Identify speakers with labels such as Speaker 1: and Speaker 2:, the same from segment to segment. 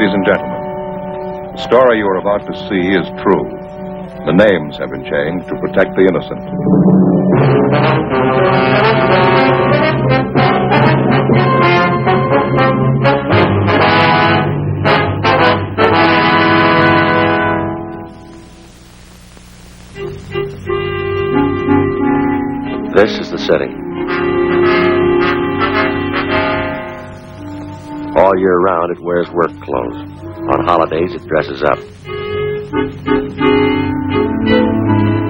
Speaker 1: Ladies and gentlemen, the story you are about to see is true. The names have been changed to protect the innocent.
Speaker 2: This is the city. All year round, it wears work clothes. On holidays, it dresses up.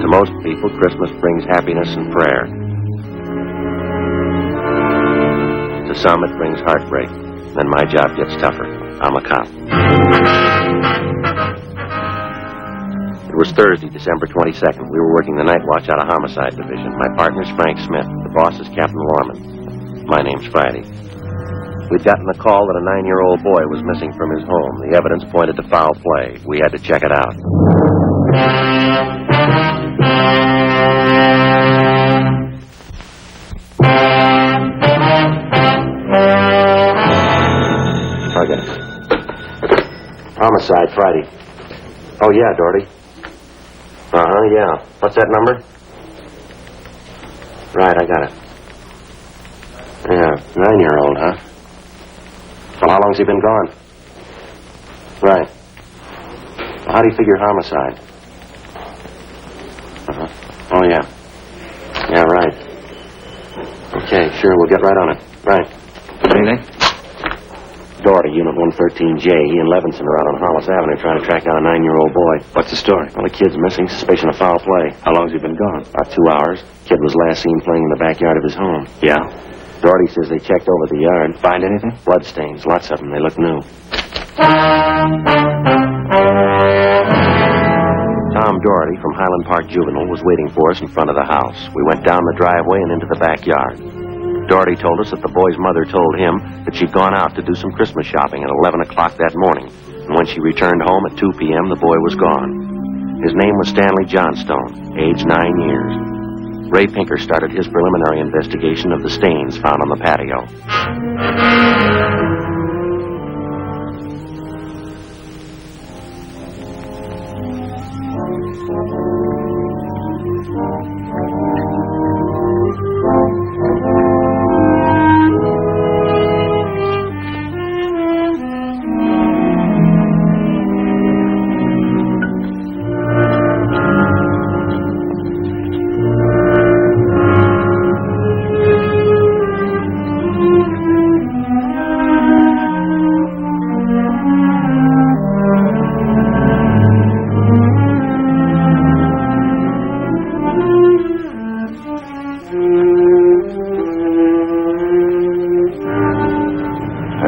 Speaker 2: To most people, Christmas brings happiness and prayer. To some, it brings heartbreak. Then my job gets tougher. I'm a cop. It was Thursday, December 22nd. We were working the night watch out of Homicide Division. My partner's Frank Smith. The boss is Captain Lorman. My name's Friday. We'd gotten a call that a 9-year-old boy was missing from his home. The evidence pointed to foul play. We had to check it out. Okay. Homicide, Friday. Oh, yeah, Doherty. Yeah. What's that number? Right, I got it. Yeah, 9-year-old, huh? Well, how long's he been gone? Right. Well, how do you figure homicide? Oh, yeah. Yeah, right. Okay, sure, we'll get right on it. Right.
Speaker 3: Anything?
Speaker 2: Doherty, Unit 113J. He and Levinson are out on Hollis Avenue trying to track down a 9-year-old boy.
Speaker 3: What's the story?
Speaker 2: Well, the kid's missing. Suspicion of foul play.
Speaker 3: How long's he been gone?
Speaker 2: About 2 hours. Kid was last seen playing in the backyard of his home.
Speaker 3: Yeah?
Speaker 2: Doherty says they checked over the yard.
Speaker 3: Find anything?
Speaker 2: Bloodstains, lots of them. They look new. Tom Doherty from Highland Park Juvenile was waiting for us in front of the house. We went down the driveway and into the backyard. Doherty told us that the boy's mother told him that she'd gone out to do some Christmas shopping at 11 o'clock that morning. And when she returned home at 2 p.m., the boy was gone. His name was Stanley Johnstone, age 9 years. Ray Pinker started his preliminary investigation of the stains found on the patio.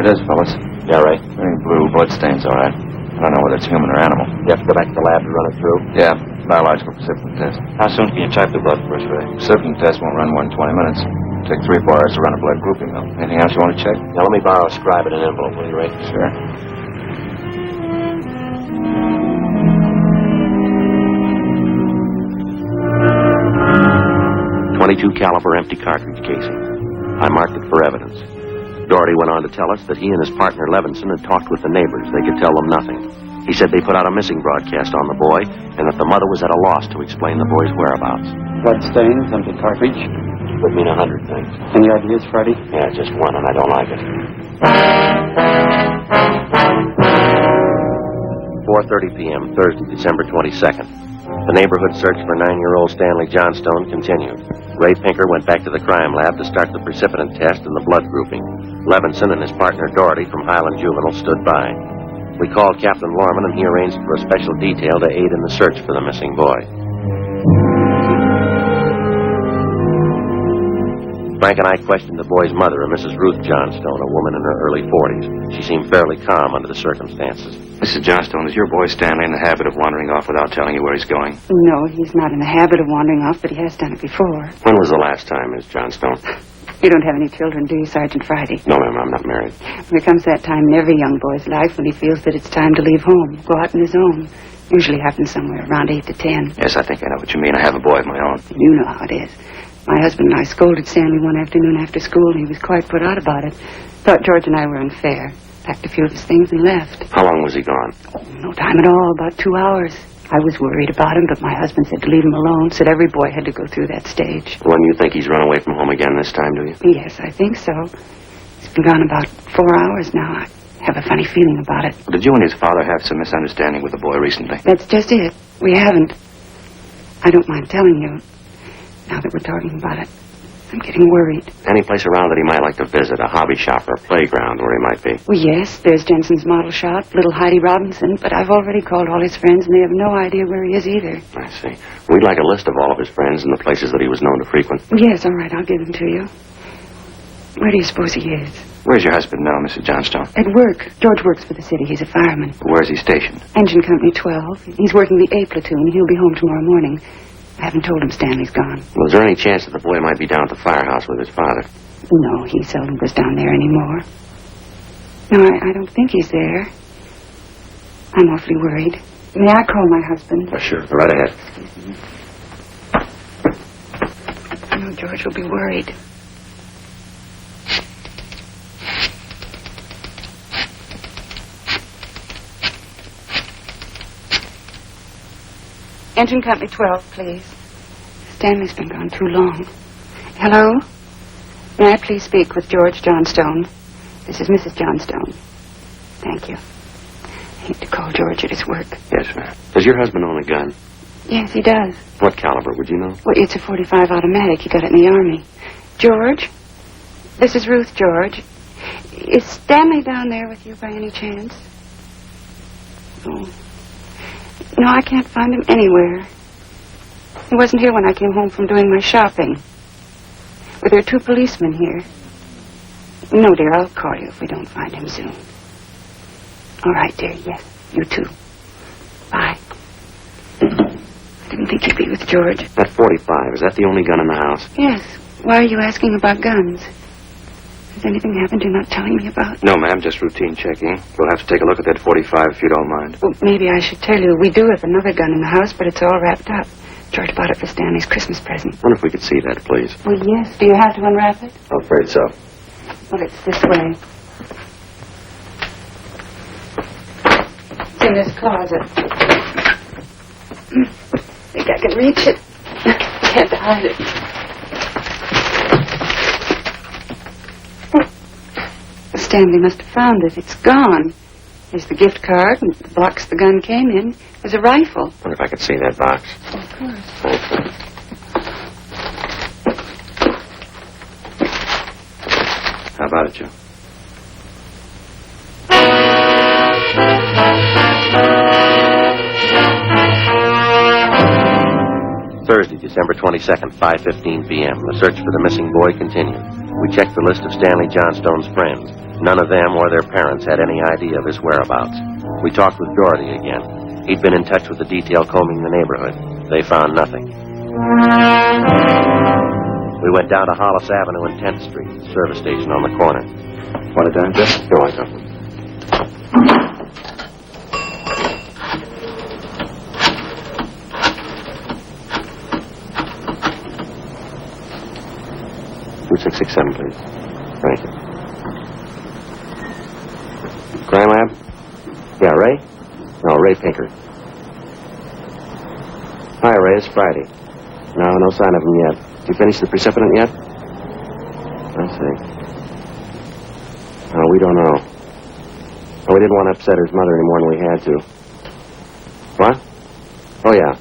Speaker 3: There it is, fellas.
Speaker 2: Yeah, Ray.
Speaker 3: Very blue, bloodstains, all right. I don't know whether it's human or animal.
Speaker 2: You have to go back to the lab to run it through?
Speaker 3: Yeah, biological precipitin test.
Speaker 4: How soon can you type the blood for us, Ray?
Speaker 3: Precipitin test won't run more than 20 minutes. Take 3 or 4 hours to run a blood grouping, though. Anything else you want to check?
Speaker 2: Now, let me borrow a scribe and an envelope, will you, Ray?
Speaker 3: Sure.
Speaker 2: .22 caliber empty cartridge casing. I marked it for evidence. Doherty went on to tell us that he and his partner Levinson had talked with the neighbors. They could tell them nothing. He said they put out a missing broadcast on the boy and that the mother was at a loss to explain the boy's whereabouts.
Speaker 5: Blood stains, empty cartridge.
Speaker 2: Would mean 100 things.
Speaker 5: Any ideas, Freddie?
Speaker 2: Yeah, just one, and I don't like it. 4:30 p.m., Thursday, December 22nd. The neighborhood search for 9-year-old Stanley Johnstone continued. Ray Pinker went back to the crime lab to start the precipitin test and the blood grouping. Levinson and his partner Doherty from Highland Juvenile stood by. We called Captain Lorman, and he arranged for a special detail to aid in the search for the missing boy. Frank and I questioned the boy's mother, a Mrs. Ruth Johnstone, a woman in her early 40s. She seemed fairly calm under the circumstances.
Speaker 4: Mrs. Johnstone, is your boy Stanley in the habit of wandering off without telling you where he's going?
Speaker 6: No, he's not in the habit of wandering off, but he has done it before.
Speaker 2: When was the last time, Miss Johnstone?
Speaker 6: You don't have any children, do you, Sergeant Friday?
Speaker 2: No, ma'am, I'm not married.
Speaker 6: There comes that time in every young boy's life when he feels that it's time to leave home, go out on his own. Usually happens somewhere around 8 to 10.
Speaker 4: Yes, I think I know what you mean. I have a boy of my own.
Speaker 6: You know how it is. My husband and I scolded Stanley one afternoon after school, and he was quite put out about it. Thought George and I were unfair. packed a few of his things and left.
Speaker 2: How long was he gone?
Speaker 6: Oh, no time at all, about 2 hours. I was worried about him, but my husband said to leave him alone, said every boy had to go through that stage.
Speaker 2: When you think he's run away from home again this time, do you?
Speaker 6: Yes, I think so. He's been gone about 4 hours now. I have a funny feeling about it.
Speaker 4: Did you and his father have some misunderstanding with the boy recently?
Speaker 6: That's just it. We haven't. I don't mind telling you, now that we're talking about it. I'm getting worried.
Speaker 2: Any place around that he might like to visit, a hobby shop or a playground where he might be?
Speaker 6: Well, yes, there's Jensen's model shop, little Heidi Robinson, but I've already called all his friends, and they have no idea where he is either.
Speaker 2: I see. We'd like a list of all of his friends and the places that he was known to frequent.
Speaker 6: Yes, all right, I'll give them to you. Where do you suppose he is?
Speaker 4: Where's your husband now, Mrs. Johnstone?
Speaker 6: At work. George works for the city. He's a fireman.
Speaker 4: Where's he stationed?
Speaker 6: Engine Company 12. He's working the A platoon. He'll be home tomorrow morning. I haven't told him Stanley's gone.
Speaker 2: Well, is there any chance that the boy might be down at the firehouse with his father?
Speaker 6: No, he seldom goes down there anymore. No, I don't think he's there. I'm awfully worried. May I call my husband?
Speaker 2: Oh, sure. Go right ahead.
Speaker 6: I know George will be worried. Engine Company 12, please. Stanley's been gone too long. Hello? May I please speak with George Johnstone? This is Mrs. Johnstone. Thank you. I hate to call George at his work.
Speaker 2: Yes, ma'am. Does your husband own a gun?
Speaker 6: Yes, he does.
Speaker 2: What caliber, would you know?
Speaker 6: Well, it's a .45 automatic. He got it in the Army. George? This is Ruth, George. Is Stanley down there with you by any chance? Oh. No, I can't find him anywhere. He wasn't here when I came home from doing my shopping. Well, there are 2 policemen here. No, dear, I'll call you if we don't find him soon. All right, dear, yes, you too. Bye. I didn't think you'd be with George.
Speaker 2: That .45, is that the only gun in the house?
Speaker 6: Yes. Why are you asking about guns? Has anything happened you're not telling me about?
Speaker 4: No, ma'am, just routine checking. We'll have to take a look at that .45 if you don't mind.
Speaker 6: Well, maybe I should tell you. We do have another gun in the house, but it's all wrapped up. George bought it for Stanley's Christmas present.
Speaker 2: I wonder if we could see that, please.
Speaker 6: Well, yes. Do you have to unwrap it?
Speaker 2: I'm afraid so.
Speaker 6: Well, it's this way. It's in this closet. Think I can reach it. I had to hide it. Stanley must have found it. It's gone. There's the gift card and the box the gun came in. There's a rifle.
Speaker 2: I wonder if I could see that box.
Speaker 6: Of course.
Speaker 2: Thanks.
Speaker 4: How about it, Joe?
Speaker 2: Thursday, December 22nd, 5:15 p.m. The search for the missing boy continued. We checked the list of Stanley Johnstone's friends. None of them or their parents had any idea of his whereabouts. We talked with Dorothy again. He'd been in touch with the detail combing the neighborhood. They found nothing. We went down to Hollis Avenue and 10th Street, the service station on the corner.
Speaker 3: Want a dime, Jeff?
Speaker 2: No, I don't. $2667, please. Thank you. Crime lab? Yeah, Ray? No, Ray Pinker. Hi, Ray. It's Friday. No sign of him yet. Did you finish the precipitant yet? I see. No, we don't know. Oh, we didn't want to upset his mother any more than we had to. What? Oh, yeah.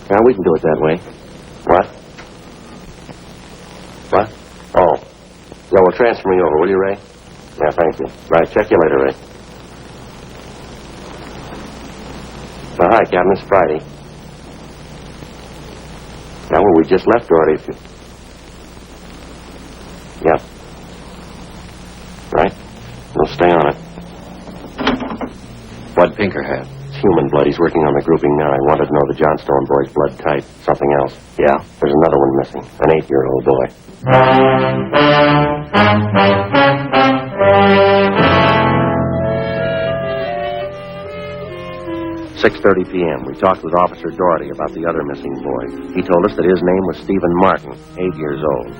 Speaker 2: Yeah, we can do it that way. What? What? Oh. Yeah, well, transfer me over, will you, Ray? Yeah, thank you. Right, check you later, Ray. Well, hi, Captain. It's Friday. Yeah, well, we just left already. Yeah. Right. We'll stay on it.
Speaker 3: What'd Pinker have?
Speaker 2: It's human blood. He's working on the grouping now. I wanted to know the Johnstone boy's blood type. Something else. Yeah? There's another one missing. An 8-year-old boy. 6:30 p.m. We talked with Officer Doherty about the other missing boy. He told us that his name was Stephen Martin, 8 years old.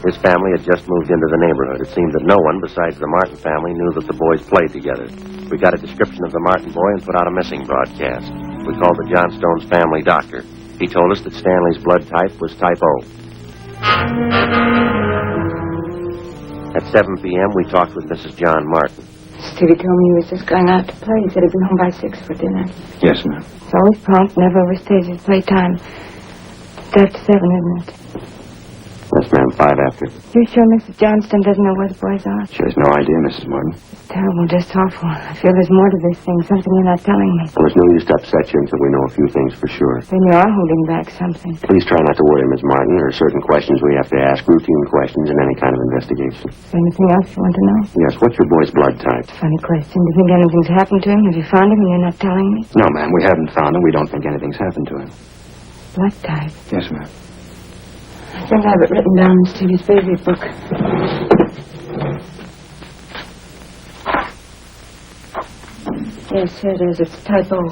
Speaker 2: His family had just moved into the neighborhood. It seemed that no one besides the Martin family knew that the boys played together. We got a description of the Martin boy and put out a missing broadcast. We called the Johnstone's family doctor. He told us that Stanley's blood type was type O. At 7 p.m., we talked with Mrs. John Martin.
Speaker 6: Stevie told me he was just going out to play. He said he'd be home by 6 for dinner.
Speaker 3: Yes, ma'am.
Speaker 6: He's always prompt, never overstays his playtime. It's after 7, isn't it?
Speaker 2: Yes, ma'am, 5 after.
Speaker 6: You sure Mrs. Johnston doesn't know where the boys are?
Speaker 3: She has no idea, Mrs. Martin.
Speaker 6: It's terrible, just awful. I feel there's more to this thing, something you're not telling me.
Speaker 2: Well, there's no use to upset you until we know a few things for sure.
Speaker 6: Then you are holding back something.
Speaker 2: Please try not to worry, Miss Martin. There are certain questions we have to ask, routine questions in any kind of investigation.
Speaker 6: Is there anything else you want to know?
Speaker 2: Yes, what's your boy's blood type?
Speaker 6: Funny question. Do you think anything's happened to him? Have you found him and you're not telling me?
Speaker 3: No, ma'am, we haven't found him. We don't think anything's happened to him.
Speaker 6: Blood type.
Speaker 3: Yes, ma'am.
Speaker 6: I think I have it written down in Stevie's baby book. Yes, here it is. It's type O.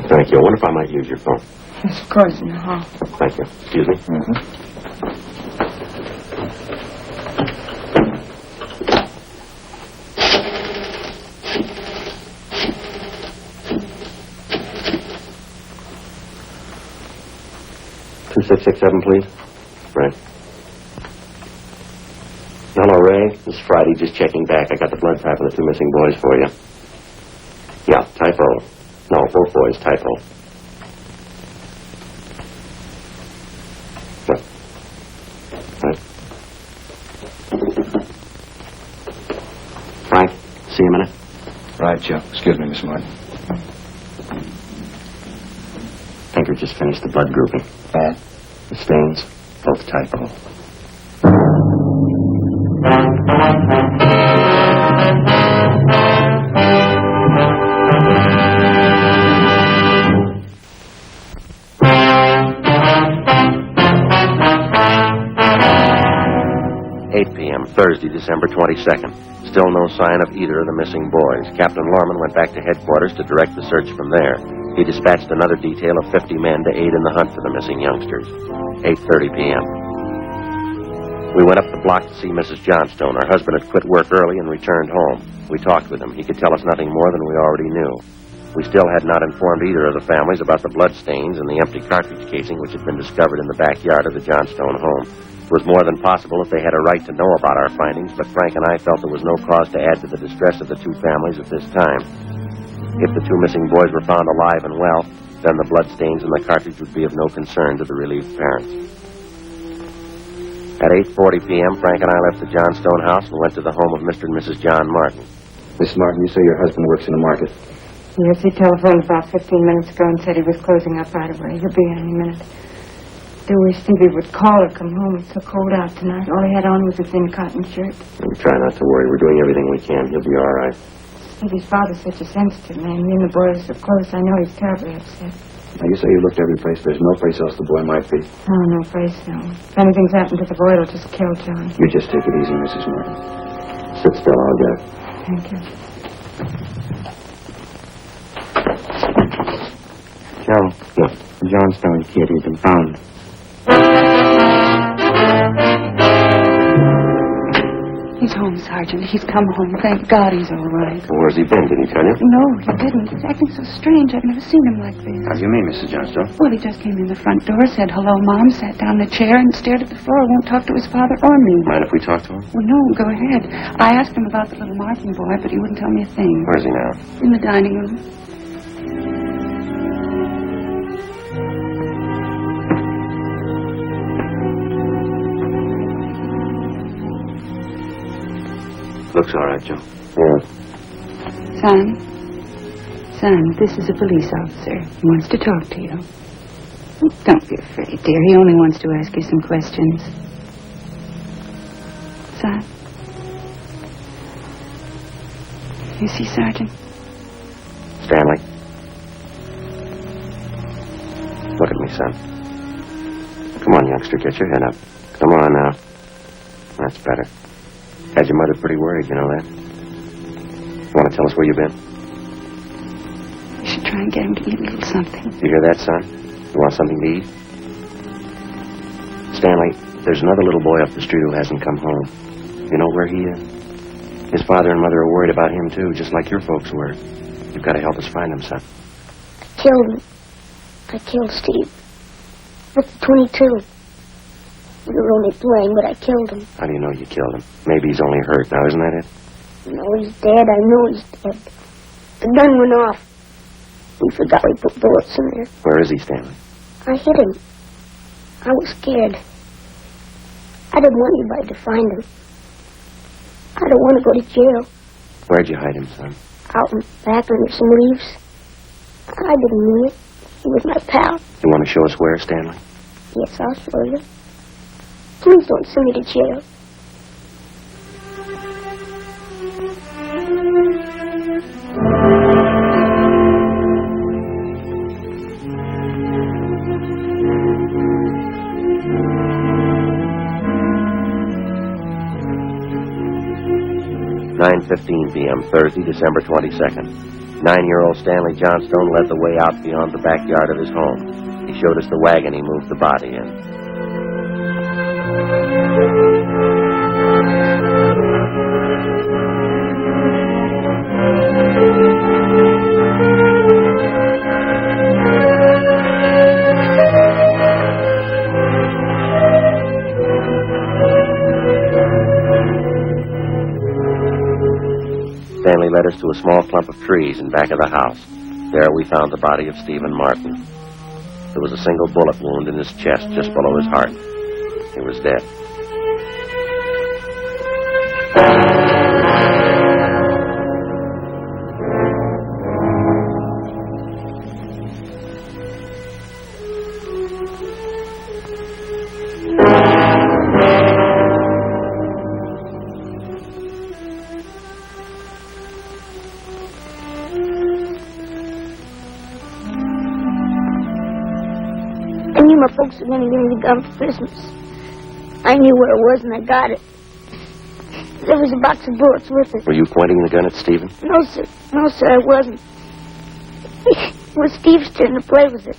Speaker 2: Thank you. I wonder if I might use your phone.
Speaker 6: Yes, of course, in the hall.
Speaker 2: Thank you. Excuse me. Two 667, please. Right. Hello, Ray. This is Friday. Just checking back. I got the blood type of the 2 missing boys for you. Yeah, type O. No, both boys, type O. What? Right. Frank, see you a minute.
Speaker 3: Right, Joe. Excuse me, Miss Martin.
Speaker 2: Tinker just finished the blood grouping.
Speaker 3: And?
Speaker 2: The stains, both type O. 8 p.m., Thursday, December 22nd. Still no sign of either of the missing boys. Captain Lorman went back to headquarters to direct the search from there. He dispatched another detail of 50 men to aid in the hunt for the missing youngsters. 8:30 p.m. We went up the block to see Mrs. Johnstone. Her husband had quit work early and returned home. We talked with him. He could tell us nothing more than we already knew. We still had not informed either of the families about the blood stains and the empty cartridge casing which had been discovered in the backyard of the Johnstone home. It was more than possible that they had a right to know about our findings, but Frank and I felt there was no cause to add to the distress of the 2 families at this time. If the 2 missing boys were found alive and well, then the blood stains in the cartridge would be of no concern to the relieved parents. At 8:40 p.m., Frank and I left the Johnstone house and went to the home of Mr. and Mrs. John Martin.
Speaker 3: Miss Martin, you say your husband works in the market.
Speaker 6: Yes, he telephoned about 15 minutes ago and said he was closing up right away. He'll be here any minute. Do wish Stevie would call or come home. It's so cold out tonight. All he had on was a thin cotton shirt.
Speaker 2: We try not to worry. We're doing everything we can. He'll be all right.
Speaker 6: Stevie's father's such a sensitive man. He and the boy are so close. I know he's terribly upset.
Speaker 3: Now, you say you looked every place. There's no place else the boy might be.
Speaker 6: Oh, no place, no. If anything's happened to the boy, it'll just kill John.
Speaker 3: You just take it easy, Mrs. Martin.
Speaker 2: Sit still. I'll get it.
Speaker 6: Thank you.
Speaker 5: Joe.
Speaker 2: Yeah.
Speaker 5: The Johnstone kid, he's been found.
Speaker 6: He's home, Sergeant. He's come home. Thank God he's all right.
Speaker 2: Well, where's he been? Did he tell you?
Speaker 6: No, he didn't. He's acting so strange. I've never seen him like this.
Speaker 3: How do you mean, Mrs. Johnstone?
Speaker 6: Well, he just came in the front door, said hello, Mom, sat down in the chair and stared at the floor. Won't talk to his father or me.
Speaker 2: Mind if we talk to him?
Speaker 6: Well, no, go ahead. I asked him about the little Martin boy, but he wouldn't tell me a thing.
Speaker 2: Where's he now?
Speaker 6: In the dining room.
Speaker 2: Looks all right, Joe. Yeah.
Speaker 6: Son, this is a police officer. He wants to talk to you. Don't be afraid, dear. He only wants to ask you some questions. Son? You see, Sergeant?
Speaker 2: Stanley. Look at me, son. Come on, youngster. Get your head up. Come on now. That's better. Had your mother pretty worried, you know that? You want to tell us where you've been?
Speaker 6: You should try and get him to eat a little something.
Speaker 2: You hear that, son? You want something to eat? Stanley, There's another little boy up the street who hasn't come home. You know where he is? His father and mother are worried about him, too, just like your folks were. You've got to help us find him, son.
Speaker 7: I killed him. I killed Steve. With the 22. We were only playing, but I killed him.
Speaker 2: How do you know you killed him? Maybe he's only hurt. Now, isn't that it?
Speaker 7: No, he's dead. I know he's dead. The gun went off. We forgot we put bullets in there.
Speaker 2: Where is he, Stanley?
Speaker 7: I hit him. I was scared. I didn't want anybody to find him. I don't want to go to jail.
Speaker 2: Where'd you hide him, son?
Speaker 7: Out in back under some leaves. I didn't mean it. He was my pal.
Speaker 2: You want to show us where, Stanley?
Speaker 7: Yes, I'll show you. Please don't send me to jail.
Speaker 2: (9:15 p.m., Thursday, December 22nd. 9-year-old Stanley Johnstone led the way out beyond the backyard of his home. He showed us the wagon he moved the body in. Stanley led us to a small clump of trees in back of the house. There we found the body of Stephen Martin. There was a single bullet wound in his chest just below his heart. He was dead.
Speaker 7: I knew my folks were going to give me the gun for Christmas. I knew where it was and I got it. There was a box of bullets with it.
Speaker 2: Were you pointing the gun at Stephen?
Speaker 7: No, sir. No, sir, I wasn't. It was Steve's turn to play with it.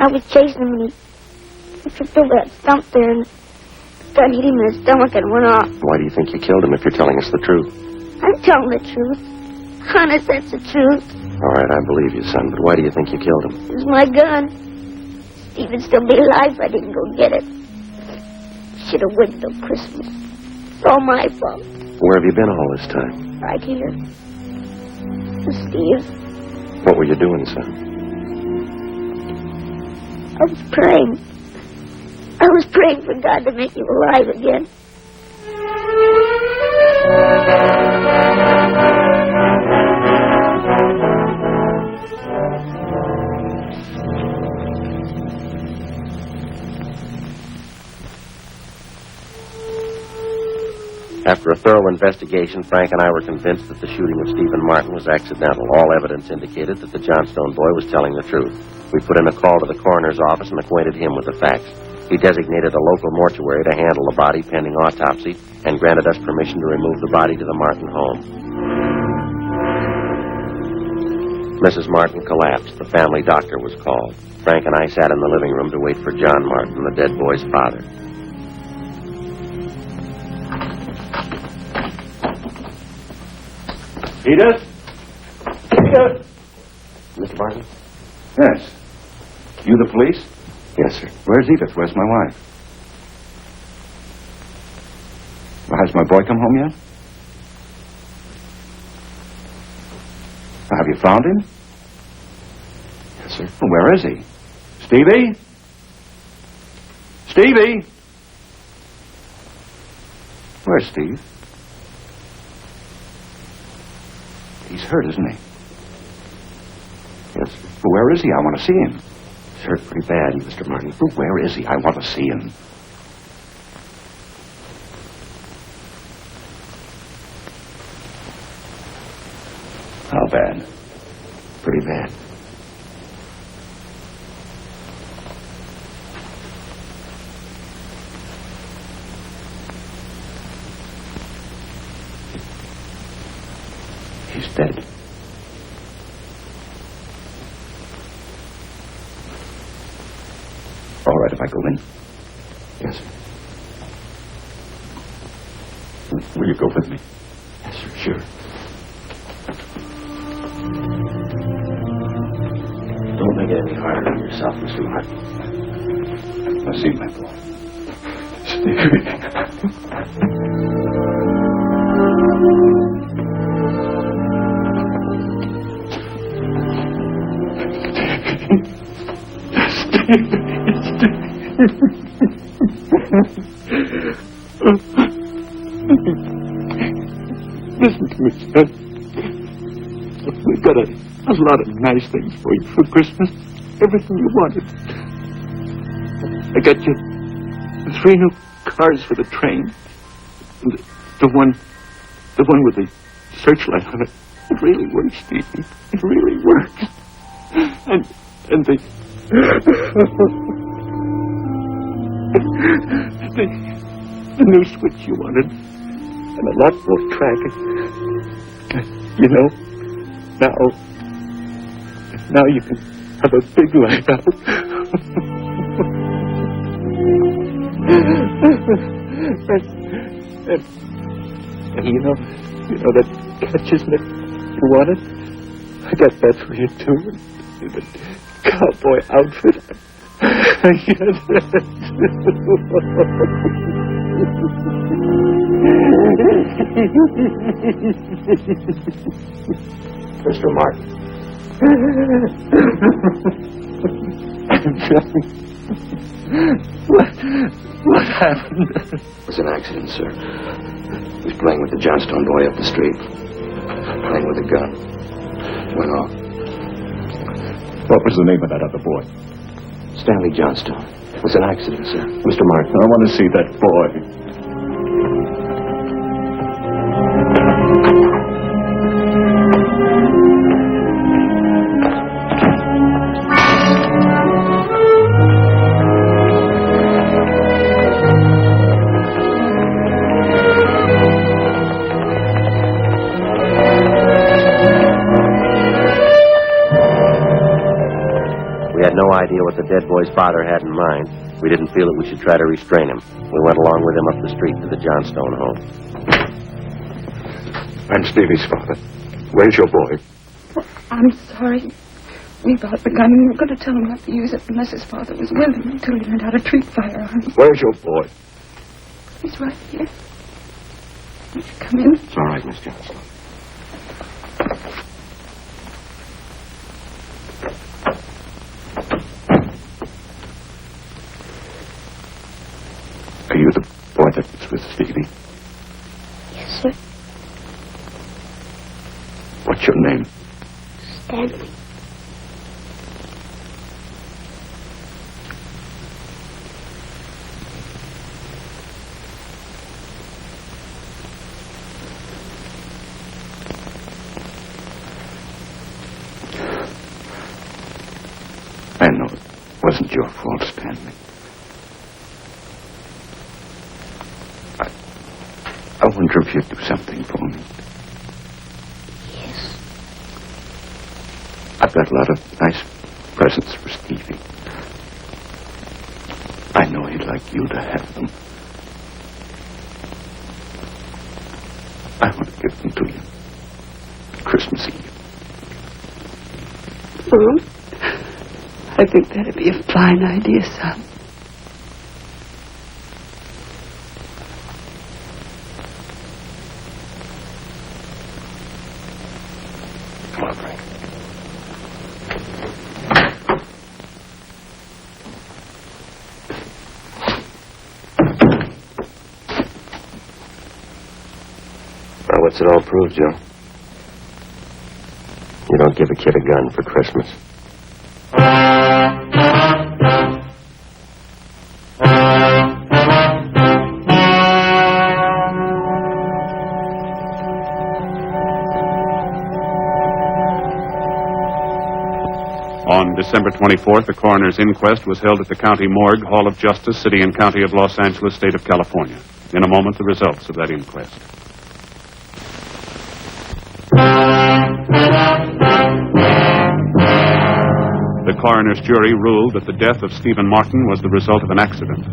Speaker 7: I was chasing him and he tripped over that stump there and the gun hit him in his stomach and went off.
Speaker 2: Why do you think you killed him if you're telling us the truth?
Speaker 7: I'm telling the truth. Honest, that's the truth.
Speaker 2: All right, I believe you, son, but why do you think you killed him?
Speaker 7: It was my gun. Steve'd still be alive if I didn't go get it. Should have waited till Christmas. It's all my fault.
Speaker 2: Where have you been all this time?
Speaker 7: Right here. With Steve.
Speaker 2: What were you doing, son?
Speaker 7: I was praying. I was praying for God to make you alive again.
Speaker 2: After a thorough investigation, Frank and I were convinced that the shooting of Stephen Martin was accidental. All evidence indicated that the Johnstone boy was telling the truth. We put in a call to the coroner's office and acquainted him with the facts. He designated a local mortuary to handle the body pending autopsy and granted us permission to remove the body to the Martin home. Mrs. Martin collapsed. The family doctor was called. Frank and I sat in the living room to wait for John Martin, the dead boy's father.
Speaker 8: Edith? Edith?
Speaker 2: Mr. Martin?
Speaker 8: Yes. You the police?
Speaker 2: Yes, sir.
Speaker 8: Where's Edith? Where's my wife? Well, has my boy come home yet? Have you found him?
Speaker 2: Yes, sir.
Speaker 8: Well, where is he? Stevie? Stevie? Where's Steve? He's hurt, isn't he?
Speaker 2: Yes, sir.
Speaker 8: Well, where is he? I want to see him.
Speaker 2: He's hurt pretty bad, Mr. Martin.
Speaker 8: Well, where is he? I want to see him. How bad?
Speaker 2: Pretty bad.
Speaker 8: He's dead. All right, if I go in.
Speaker 2: Yes, sir.
Speaker 8: Will you go with me?
Speaker 5: Yes, sir, sure. Don't make it any harder on yourself, Mr. Martin.
Speaker 8: Now, see, my boy.
Speaker 5: Listen to me, son. We've got a lot of nice things for you for Christmas. Everything you wanted. I got you 3 new cars for the train. And the one with the searchlight on it. It really works, Stevie. It really works. And the the new switch you wanted. And a lot more traffic. You know, now you can have a big light out. and you know that catches that you wanted? I got that for you too. The cowboy outfit.
Speaker 2: Mr. Martin.
Speaker 5: What happened?
Speaker 2: It was an accident, sir. He was playing with the Johnstone boy up the street. Playing with a gun. Went off.
Speaker 8: What was the name of that other boy?
Speaker 2: Stanley Johnstone. It was an accident, sir.
Speaker 8: Mr. Martin, I want to see that boy.
Speaker 2: We had no idea what the dead boy's father had in mind. We didn't feel that we should try to restrain him. We went along with him up the street to the Johnstone home.
Speaker 8: I'm Stevie's father. Where's your boy?
Speaker 6: Oh, I'm sorry. We bought the gun and we were going to tell him not to use it unless his father was with him until he learned how to treat firearms.
Speaker 8: Where's your boy?
Speaker 6: He's right here. Won't you come in?
Speaker 8: It's all right, Miss Johnstone. Are you the boy that was with Stevie?
Speaker 7: Yes, sir.
Speaker 8: What's your name?
Speaker 7: Stanley.
Speaker 8: I know it wasn't your fault, Stanley. I wonder if you'd do something for me.
Speaker 7: Yes.
Speaker 8: I've got a lot of nice presents for Stevie. I know he'd like you to have them. I want to give them to you. Christmas Eve.
Speaker 6: Mom, I think that'd be a fine idea, son.
Speaker 8: Come on, Frank.
Speaker 2: Well, what's it all prove, Joe? You don't give a kid a gun for Christmas.
Speaker 9: On December 24th, the coroner's inquest was held at the County Morgue, Hall of Justice, City and County of Los Angeles, State of California. In a moment, the results of that inquest. The coroner's jury ruled that the death of Stephen Martin was the result of an accident.